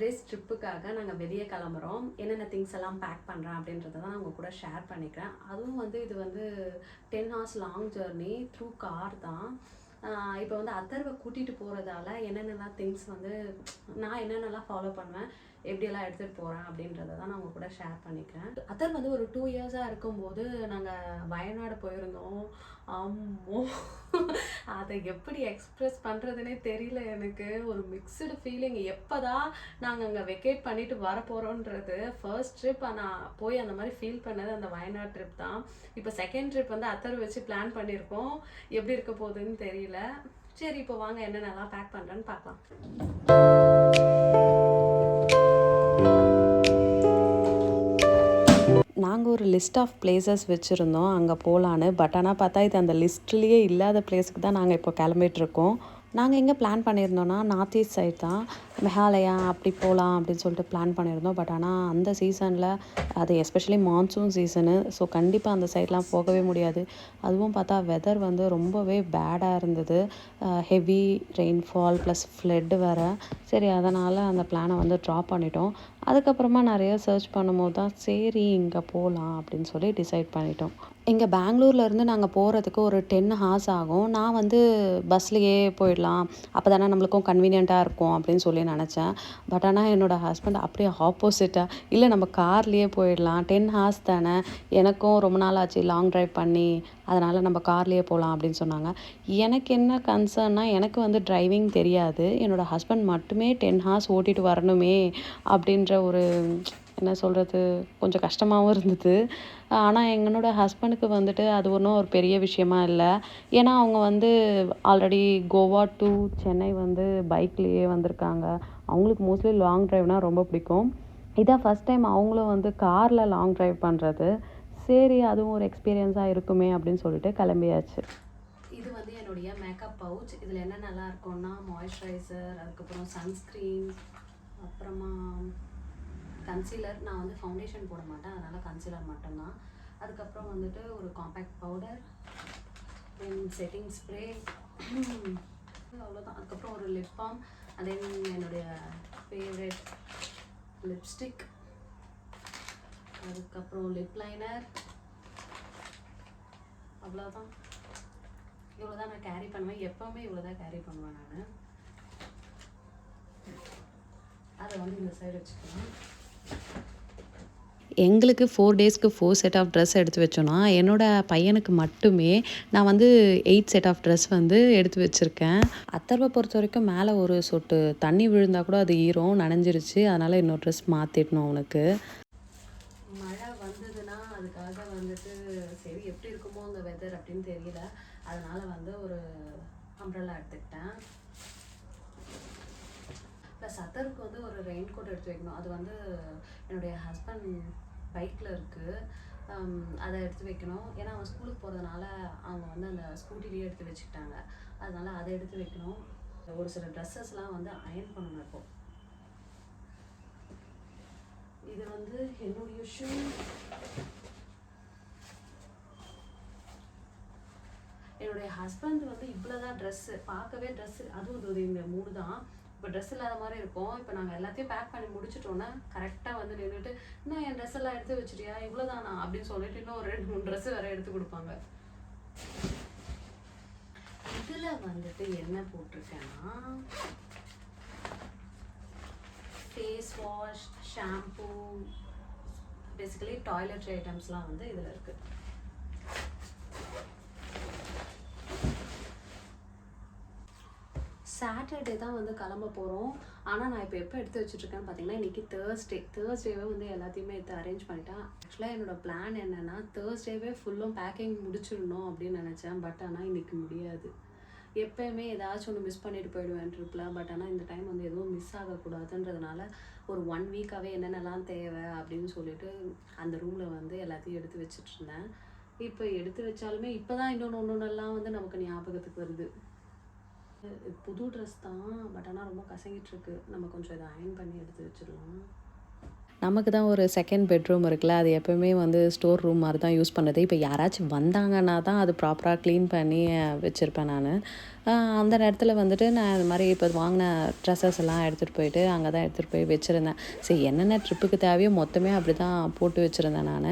Days ட்ரிப்புக்காக நாங்கள் வெளியே கிளம்புறோம். என்னென்ன திங்ஸ் எல்லாம் பேக் பண்ணுறேன் அப்படின்றத தான் நான் உங்கள் கூட ஷேர் பண்ணிக்கிறேன். அதுவும் வந்து இது வந்து 10 hours long journey through car தான். இப்போ வந்து அத்தர்வை கூட்டிகிட்டு போகிறதால என்னென்னலாம் திங்ஸ் வந்து நான் என்னென்னலாம் ஃபாலோ பண்ணுவேன், எப்படியெல்லாம் எடுத்துகிட்டு போகிறேன் அப்படின்றத தான் நான் உங்கள் கூட ஷேர் பண்ணிக்கிறேன். அத்தர் வந்து ஒரு 2 இயர்ஸாக இருக்கும்போது நாங்கள் வயநாடு போயிருந்தோம். அம்மோ அதை எப்படி எக்ஸ்ப்ரெஸ் பண்ணுறதுனே தெரியல எனக்கு. ஒரு மிக்சடு ஃபீலிங். எப்போ தான் நாங்கள் அங்கே வெக்கேட் பண்ணிவிட்டு வர போகிறோன்றது ஃபர்ஸ்ட் ட்ரிப் நான் போய் அந்த மாதிரி ஃபீல் பண்ணது அந்த வயநாடு ட்ரிப் தான். இப்போ செகண்ட் ட்ரிப் வந்து அத்தர் வச்சு பிளான் பண்ணியிருக்கோம். எப்படி இருக்க போகுதுன்னு தெரியல. சரி, இப்போ வாங்க என்னென்னலாம் பேக் பண்ணுறேன்னு பார்க்கலாம். நாங்கள் ஒரு லிஸ்ட் ஆஃப் பிளேசஸ் வச்சுருந்தோம் அங்கே போகலான்னு. பட் ஆனால் பார்த்தா இது அந்த லிஸ்ட்லேயே இல்லாத பிளேஸுக்கு தான் நாங்கள் இப்போ கிளம்பிட்டுருக்கோம். நாங்கள் எங்கே பிளான் பண்ணியிருந்தோன்னா நார்த் ஈஸ்ட் சைட் தான், மெகாலயா அப்படி போகலாம் அப்படின்னு சொல்லிட்டு பிளான் பண்ணியிருந்தோம். பட் ஆனால் அந்த சீசனில் அது எஸ்பெஷலி மான்சூன் சீசனு, ஸோ கண்டிப்பாக அந்த சைட்லாம் போகவே முடியாது. அதுவும் பார்த்தா வெதர் வந்து ரொம்பவே பேடாக இருந்தது. ஹெவி ரெயின்ஃபால் ப்ளஸ் ஃப்ளட்டு வேறு. சரி, அதனால் அந்த பிளானை வந்து ட்ராப் பண்ணிட்டோம். அதுக்கப்புறமா நிறைய சர்ச் பண்ணும்போது தான் சரி இங்கே போகலாம் அப்படின்னு சொல்லி டிசைட் பண்ணிட்டோம். இங்கே பெங்களூர்லேருந்து நாங்கள் போகிறதுக்கு ஒரு 10 ஹார்ஸ் ஆகும். நான் வந்து பஸ்லேயே போயிடலாம், அப்போ தானே நம்மளுக்கும் கன்வீனியண்ட்டாக இருக்கும் அப்படின்னு சொல்லி நினச்சேன். பட் ஆனால் என்னோடய ஹஸ்பண்ட் அப்படியே ஆப்போசிட்டாக, இல்லை நம்ம கார்லேயே போயிடலாம், 10 ஹார்ஸ் தானே, எனக்கும் ரொம்ப நாள் ஆச்சு லாங் ட்ரைவ் பண்ணி, அதனால் நம்ம கார்லேயே போகலாம் அப்படின்னு சொன்னாங்க. எனக்கு என்ன கன்சர்ன்னா, எனக்கு வந்து டிரைவிங் தெரியாது. என்னோடய ஹஸ்பண்ட் மட்டுமே 10 ஹார்ஸ் ஓட்டிகிட்டு வரணுமே அப்படின்ற ஒரு என்ன சொல்கிறது, கொஞ்சம் கஷ்டமாகவும் இருந்தது. ஆனால் என்னோடய ஹஸ்பண்டுக்கு வந்துட்டு அது ஒன்றும் ஒரு பெரிய விஷயமா இல்லை. ஏன்னா அவங்க வந்து ஆல்ரெடி கோவா டு சென்னை வந்து பைக்லேயே வந்திருக்காங்க. அவங்களுக்கு மோஸ்ட்லி லாங் ட்ரைவ்னால் ரொம்ப பிடிக்கும். இதான் ஃபஸ்ட் டைம் அவங்களும் வந்து காரில் லாங் ட்ரைவ் பண்ணுறது. சரி, அதுவும் ஒரு எக்ஸ்பீரியன்ஸாக இருக்குமே அப்படின்னு சொல்லிட்டு கிளம்பியாச்சு. இது வந்து என்னுடைய மேக்கப் பவுச். இதில் என்ன நல்லா இருக்கும்னா மாய்ஸ்சரைசர், அதுக்கப்புறம் சன்ஸ்க்ரீன், அப்புறமா கன்சீலர். நான் வந்து ஃபவுண்டேஷன் போட மாட்டேன், அதனால் கன்சீலர் மட்டும்தான். அதுக்கப்புறம் வந்துட்டு ஒரு காம்பேக்ட் பவுடர், தென் செட்டிங் ஸ்ப்ரே, அவ்வளோதான். அதுக்கப்புறம் ஒரு லிப் பாம், அண்ட் தென் என்னுடைய ஃபேவரட் லிப்ஸ்டிக், அதுக்கப்புறம் லிப் லைனர், அவ்வளோதான். இவ்வளோ தான் நான் கேரி பண்ணுவேன். எப்போவுமே இவ்வளோ தான் கேரி பண்ணுவேன் நான். அதை வந்து இந்த சைடு வச்சுக்கலாம். எங்களுக்கு 4 டேஸ்க்கு 4 செட் ஆஃப் ட்ரெஸ் எடுத்து வச்சோன்னா, என்னோடய பையனுக்கு மட்டுமே நான் வந்து 8 செட் ஆஃப் ட்ரெஸ் வந்து எடுத்து வச்சுருக்கேன். அத்தர்வை பொறுத்த வரைக்கும் மேலே ஒரு சொட்டு தண்ணி விழுந்தால் கூட அது ஈரம் நனைஞ்சிருச்சு. அதனால் இன்னொரு ட்ரெஸ் மாற்றிடணும் அவனுக்கு. மழை வந்ததுன்னா அதுக்காக வந்துட்டு சரி எப்படி இருக்குமோ அந்த வெதர் அப்படின்னு தெரியல, அதனால் வந்து ஒரு அம்ப்ரெல்லா எடுத்துக்கிட்டேன். ப்ளஸ் அத்தருக்கு வந்து ஒரு ரெயின் கோட் எடுத்து வைக்கணும். அது வந்து என்னுடைய ஹஸ்பண்ட் பைக்கில் இருக்குது, அதை எடுத்து வைக்கணும். ஏன்னா அவன் ஸ்கூலுக்கு போகிறதுனால அவங்க வந்து அந்த ஸ்கூட்டிலேயே எடுத்து வச்சுக்கிட்டாங்க. அதனால் அதை எடுத்து வைக்கணும். ஒரு சில ட்ரெஸ்ஸஸ்லாம் வந்து அயர்ன் பண்ணணும். இப்போ இது வந்து என்னுடைய ஷூ. என்னுடைய ஹஸ்பண்ட் வந்து இவ்வளோதான் ட்ரெஸ்ஸு, பார்க்கவே ட்ரெஸ்ஸு, அதுவும் இந்த 3 தான். இப்போ ட்ரெஸ் இல்லாத மாதிரி இருக்கும். இப்போ நாங்கள் எல்லாத்தையும் பேக் பண்ணி முடிச்சிட்டோன்னா கரெக்டாக வந்து நின்றுட்டு, இன்னும் என் ட்ரெஸ் எல்லாம் எடுத்து வச்சுட்டியா, இவ்வளோதானா அப்படின்னு சொல்லிட்டு இன்னும் ஒரு 2-3 ட்ரெஸ்ஸு வேறு எடுத்து கொடுப்பாங்க. இதில் வந்துட்டு என்ன போட்டிருக்கேன்னா, face wash, shampoo, basically toiletry ஐட்டம்ஸ்லாம் வந்து இதில் இருக்குது. சாட்டர்டே தான் வந்து கிளம்ப போகிறோம். ஆனால் நான் இப்போ எப்போ எடுத்து வச்சுட்ருக்கேன்னு பார்த்தீங்கன்னா, இன்றைக்கி தேர்ஸ்டேவே வந்து எல்லாத்தையுமே எடுத்து அரேஞ்ச் பண்ணிட்டேன். ஆக்சுவலாக என்னோடய பிளான் என்னென்னா, தேர்ஸ்டேவே ஃபுல்லும் பேக்கிங் முடிச்சிடணும் அப்படின்னு நினச்சேன். பட் ஆனால் இன்றைக்கி முடியாது. எப்போயுமே ஏதாச்சும் ஒன்று மிஸ் பண்ணிட்டு போயிடுவேன் ட்ரிப்பில். பட் ஆனால் இந்த டைம் வந்து எதுவும் மிஸ் ஆகக்கூடாதுன்றதுனால ஒரு 1 வீக்காகவே என்னென்னலாம் தேவை அப்படின்னு சொல்லிட்டு அந்த ரூமில் வந்து எல்லாத்தையும் எடுத்து வச்சுட்ருந்தேன். இப்போ எடுத்து வச்சாலுமே இப்போ தான் ஒன்றெல்லாம் வந்து நமக்கு ஞாபகத்துக்கு வருது. புது ட்ரெஸ் தான், பட் ஆனால் ரொம்ப கசங்கிட்டுருக்கு. நம்ம கொஞ்சம் இதை அயர்ன் பண்ணி எடுத்து வச்சிடலாம். நமக்கு தான் ஒரு செகண்ட் பெட்ரூம் இருக்குல்ல, அது எப்போயுமே வந்து ஸ்டோர் ரூம் மாதிரி தான் யூஸ் பண்ணுறது. இப்போ யாராச்சும் வந்தாங்கன்னா தான் அது ப்ராப்பராக க்ளீன் பண்ணி வச்சுருப்பேன் நான். அந்த நேரத்தில் வந்துட்டு நான் இது மாதிரி இப்போ வாங்கின ட்ரெஸ்ஸஸ் எல்லாம் எடுத்துகிட்டு போயிட்டு அங்கே தான் எடுத்துகிட்டு போய் வச்சுருந்தேன். சரி என்னென்ன ட்ரிப்புக்கு தேவையோ மொத்தமே அப்படி தான் போட்டு வச்சுருந்தேன் நான்.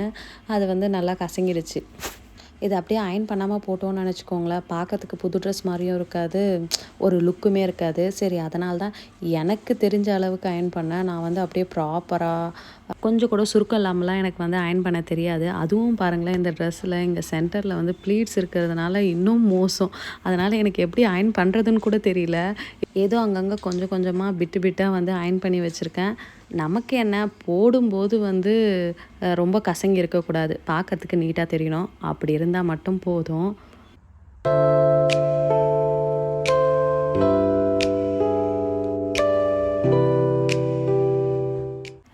அது வந்து நல்லா கசங்கிடுச்சு. இது அப்படியே அயர்ன் பண்ணாமல் போட்டோம்னு நினச்சிக்கோங்களேன், பார்க்கறதுக்கு புது ட்ரெஸ் மாதிரியும் இருக்காது, ஒரு லுக்குமே இருக்காது. சரி அதனால தான் எனக்கு தெரிஞ்ச அளவுக்கு அயர்ன் பண்ணேன். நான் வந்து அப்படியே ப்ராப்பராக கொஞ்சம் கூட சுருக்கம் இல்லாமலாம் எனக்கு வந்து அயர்ன் பண்ண தெரியாது. அதுவும் பாருங்களேன், இந்த ட்ரெஸ்ஸில் இங்கே சென்டரில் வந்து ப்ளீட்ஸ் இருக்கிறதுனால இன்னும் மோசம். அதனால் எனக்கு எப்படி அயர்ன் பண்ணுறதுன்னு கூட தெரியல. ஏதோ அங்கங்கே கொஞ்சம் கொஞ்சமாக பிட்டு பிட்டாக வந்து அயர்ன் பண்ணி வச்சுருக்கேன். நமக்கு என்ன, போடும்போது வந்து ரொம்ப கசங்கி இருக்கக்கூடாது, பார்க்கறதுக்கு நீட்டாக தெரியணும். அப்படி இருந்தால் மட்டும் போதும்.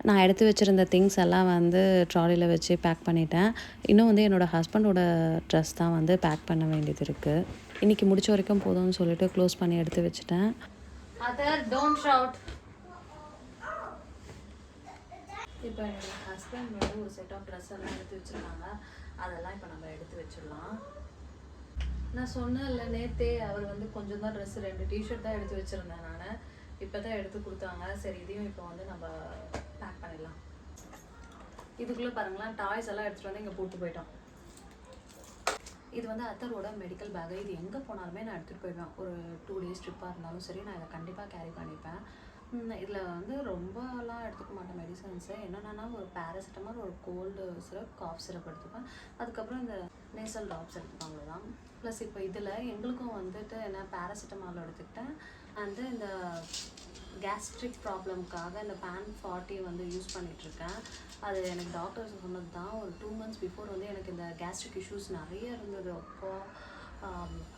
நான் எடுத்து வச்சுருந்த திங்ஸ் எல்லாம் வந்து ட்ராலியில் வச்சு பேக் பண்ணிட்டேன். இன்னும் வந்து என்னோடய ஹஸ்பண்டோட ட்ரெஸ் தான் வந்து பேக் பண்ண வேண்டியது இருக்குது. இன்றைக்கி முடிச்ச வரைக்கும் போதும்னு சொல்லிட்டு க்ளோஸ் பண்ணி எடுத்து வச்சுட்டேன். இப்போ என்னோடய ஹஸ்பண்ட் வந்து ஒரு செட் ஆஃப் ட்ரெஸ் எல்லாம் எடுத்து வச்சுருக்காங்க. அதெல்லாம் இப்போ நம்ம எடுத்து வச்சிடலாம். நான் சொன்னேன்ல நேற்றே, அவர் வந்து கொஞ்சம் தான் ட்ரெஸ்ஸு 2 டிஷர்ட் தான் எடுத்து வச்சுருந்தேன் நான். இப்போ தான் எடுத்து கொடுத்தாங்க. சரி இதையும் இப்போ வந்து நம்ம பேக் பண்ணிடலாம். இதுக்குள்ளே பாருங்களேன், டாய்ஸ் எல்லாம் எடுத்துகிட்டு வந்து இங்கே போட்டு போயிட்டோம். இது வந்து அத்தரோட மெடிக்கல் பேக்கு. இது எங்கே போனாலுமே நான் எடுத்துகிட்டு போயிடுவேன். ஒரு 2 டேஸ் ட்ரிப்பாக இருந்தாலும் சரி, நான் இதை கண்டிப்பாக கேரி பண்ணிப்பேன். இதில் வந்து ரொம்பலாம் எடுத்துக்க மாட்டேன் மெடிசன்ஸு. என்னென்னா ஒரு பேராசிட்டமால், ஒரு கோல்டு சிரப், காஃப் சிரப் எடுத்துப்பேன். அதுக்கப்புறம் இந்த நேசல் ட்ராப்ஸ் எடுத்துப்பேன், அவ்வளோதான். ப்ளஸ் இப்போ இதில் எங்களுக்கும் வந்துட்டு என்ன பேராசிட்டமால் எடுத்துக்கிட்டேன். வந்து இந்த கேஸ்ட்ரிக் ப்ராப்ளம்காக இந்த PAN 40 வந்து யூஸ் பண்ணிகிட்ருக்கேன். அது எனக்கு டாக்டர்ஸ் சொன்னது தான். ஒரு 2 months பிஃபோர் வந்து எனக்கு இந்த கேஸ்ட்ரிக் இஷ்யூஸ் நிறைய இருந்தது. அப்போ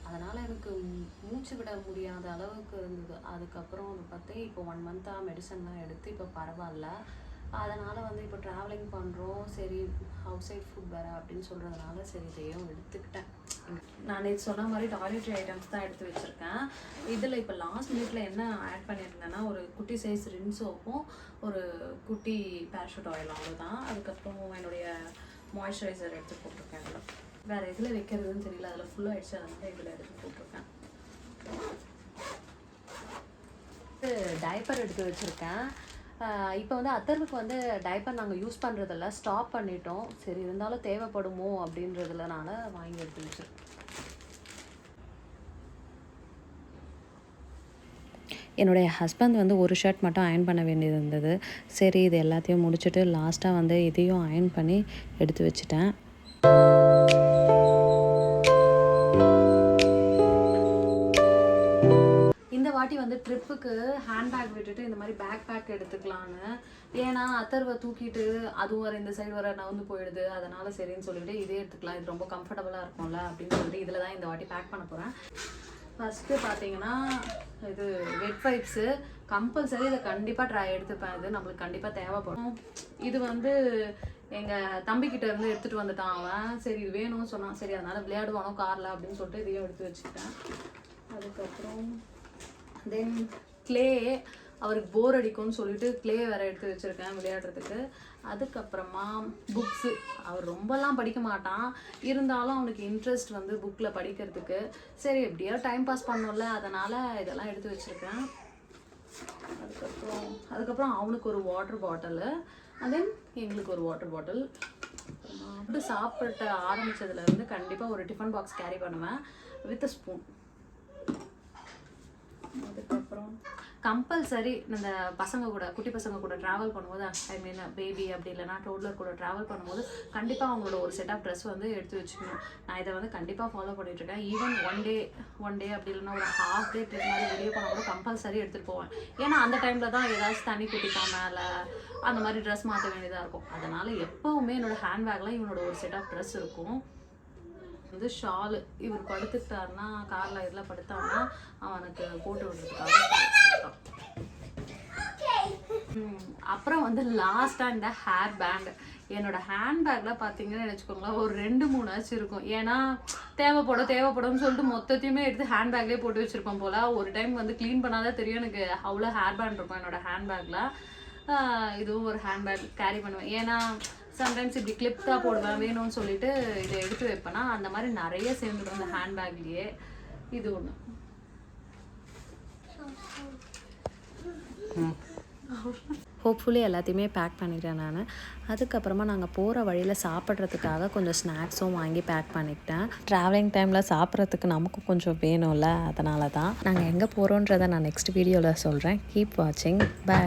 அதனால் எனக்கு மூச்சு விட முடியாத அளவுக்கு இருந்தது. அதுக்கப்புறம் அதை பார்த்து இப்போ 1 month-ஆக மெடிசன்லாம் எடுத்து இப்போ பரவாயில்ல. அதனால் வந்து இப்போ ட்ராவலிங் பண்ணுறோம், சரி அவுட் சைட் ஃபுட் வேறு அப்படின்னு சொல்கிறதுனால சரி இதையும் எடுத்துக்கிட்டேன். நான் இது சொன்ன மாதிரி டாய்லெட்ரி ஐட்டம்ஸ் தான் எடுத்து வச்சுருக்கேன். இதில் இப்போ லாஸ்ட் மினிட்ல என்ன ஆட் பண்ணியிருந்தேன்னா, ஒரு குட்டி சைஸ் ரின் சோப்பும் ஒரு குட்டி பேராஷூட் ஆயில், அவ்வளோதான். அதுக்கப்புறம் என்னுடைய மாய்ஸ்சரைசர் எடுத்து போட்டிருக்கேன். இதில் வேறு எதில் வைக்கிறதுன்னு தெரியல, அதில் ஃபுல்லாக ஆகிடுச்சு, அதனால இதில் எடுத்து போட்டிருக்கேன். டைப்பர் எடுத்து வச்சுருக்கேன். இப்போ வந்து அத்தர்வுக்கு வந்து டைப்பர் நாங்கள் யூஸ் பண்ணுறதில்ல, ஸ்டாப் பண்ணிட்டோம். சரி இருந்தாலும் தேவைப்படுமோ அப்படின்றதுலனால வாங்கி எடுத்து வச்சுருக்கேன். என்னுடைய ஹஸ்பண்ட் வந்து ஒரு ஷர்ட் மட்டும் அயர்ன் பண்ண வேண்டியது இருந்தது. சரி இது எல்லாத்தையும் முடிச்சுட்டு லாஸ்ட்டாக வந்து இதையும் அயர்ன் பண்ணி எடுத்து வச்சுட்டேன். இந்த வாட்டி வந்து ட்ரிப்புக்கு ஹேண்ட்பேக் விட்டுட்டு இந்த மாதிரி பேக் பேக் எடுத்துக்கலான்னு. ஏன்னா அத்தர்வை தூக்கிட்டு அதுவும் வர இந்த சைடு வர நவுந்து போயிடுது. அதனால சரின்னு சொல்லிட்டு இதே எடுத்துக்கலாம், இது ரொம்ப கம்ஃபர்டபுளாக இருக்கும்ல அப்படின்னு சொல்லிட்டு இதில் தான் இந்த வாட்டி பேக் பண்ண போகிறேன். ஃபஸ்ட்டு பார்த்தீங்கன்னா இது வெட் வைப்ஸு கம்பல்சரி, இதை கண்டிப்பாக எடுத்துப்பேன். இது நம்மளுக்கு கண்டிப்பாக தேவைப்படும். இது வந்து எங்கள் தம்பிக்கிட்ட இருந்து எடுத்துகிட்டு வந்துட்டான் அவன். சரி இது வேணும்னு சொன்னான், சரி அதனால் விளையாடுவானோ காரில் அப்படின்னு சொல்லிட்டு இதையும் எடுத்து வச்சுக்கிட்டேன். அதுக்கப்புறம் தென் க்ளே, அவருக்கு போர் அடிக்கும்னு சொல்லிட்டு க்ளே வேறு எடுத்து வச்சுருக்கேன் விளையாடுறதுக்கு. அதுக்கப்புறமா புக்ஸு, அவர் ரொம்பலாம் படிக்க மாட்டான், இருந்தாலும் அவனுக்கு இன்ட்ரெஸ்ட் வந்து புக்கில் படிக்கிறதுக்கு. சரி எப்படியோ டைம் பாஸ் பண்ணோம்ல, அதனால் இதெல்லாம் எடுத்து வச்சுருக்கேன். அதுக்கப்புறம் அவனுக்கு ஒரு வாட்டர் பாட்டிலு, அண்ட் தென் எங்களுக்கு ஒரு வாட்டர் பாட்டில். ஃபுட்டு சாப்பிட்டு ஆரம்பித்ததுலேருந்து கண்டிப்பாக ஒரு டிஃபன் பாக்ஸ் கேரி பண்ணுவேன் வித் ஸ்பூன். அதுக்கப்புறம் கம்பல்சரி இந்த பசங்க கூட, குட்டி பசங்க கூட ட்ராவல் பண்ணும்போது, ஐ மீன் பேபி அப்படி இல்லைனா டோட்லர் கூட ட்ராவல் பண்ணும்போது கண்டிப்பாக அவங்களோட ஒரு செட் ஆஃப் ட்ரெஸ் வந்து எடுத்து வச்சுக்கணும். நான் இதை வந்து கண்டிப்பாக ஃபாலோ பண்ணிகிட்ருக்கேன். ஈவன் ஒன் டே அப்படி இல்லைனா ஒரு ஹாஃப் டே ட்ரிப் மாதிரி வெளியே போனால் கூட கம்பல்சரி எடுத்துகிட்டு போவேன். ஏன்னா அந்த டைமில் தான் ஏதாச்சும் தண்ணி குட்டிப்பா மேலே அந்த மாதிரி ட்ரெஸ் மாற்ற வேண்டியதாக இருக்கும். அதனால் எப்போவுமே என்னோடய ஹேண்ட்பேக்கில் இவனோட ஒரு செட் ஆஃப் ட்ரெஸ் இருக்கும். வந்து ஷாலு, இவர் படுத்துக்கிட்டாருன்னா காரில் இதெல்லாம் படுத்தாங்கன்னா அவனுக்கு போட்டு விடுறதுக்காக. அப்புறம் வந்து லாஸ்ட்டாக இந்த ஹேர் பேண்ட். என்னோட ஹேண்ட்பேக்கில் பார்த்தீங்கன்னு வச்சுக்கோங்களேன், ஒரு 2-3 ஆச்சு இருக்கும். ஏன்னா தேவைப்படும்னு சொல்லிட்டு மொத்தத்தையுமே எடுத்து ஹேண்ட்பேக்லேயே போட்டு வச்சுருப்பேன் போல். ஒரு டைம் வந்து க்ளீன் பண்ணாதான் தெரியும் எனக்கு அவ்வளோ ஹேர் பேண்ட் இருக்கும் என்னோடய ஹேண்ட்பேக்கில். இதுவும் ஒரு ஹேண்ட்பேக் கேரி பண்ணுவேன். ஏன்னா சம்டைம்ஸ் இப்படி கிளிப் தான் போடுவேன், வேணும்னு சொல்லிட்டு இதை எடுத்து வைப்பேன்னா அந்த மாதிரி நிறைய சேர்ந்துடும் அந்த ஹேண்ட்பேக்லேயே. இது ஒன்று. ஹோப்ஃபுல்லி எல்லாத்தையுமே பேக் பண்ணிட்டேன் நான். அதுக்கப்புறமா நாங்கள் போகிற வழியில் சாப்பிட்றதுக்காக கொஞ்சம் ஸ்நாக்ஸும் வாங்கி பேக் பண்ணிக்கிட்டேன். ட்ராவலிங் டைமில் சாப்பிட்றதுக்கு நமக்கும் கொஞ்சம் வேணும்ல, அதனால தான். நாங்கள் எங்கே போகிறோன்றதை நான் நெக்ஸ்ட் வீடியோவில் சொல்கிறேன். கீப் வாட்சிங். பை.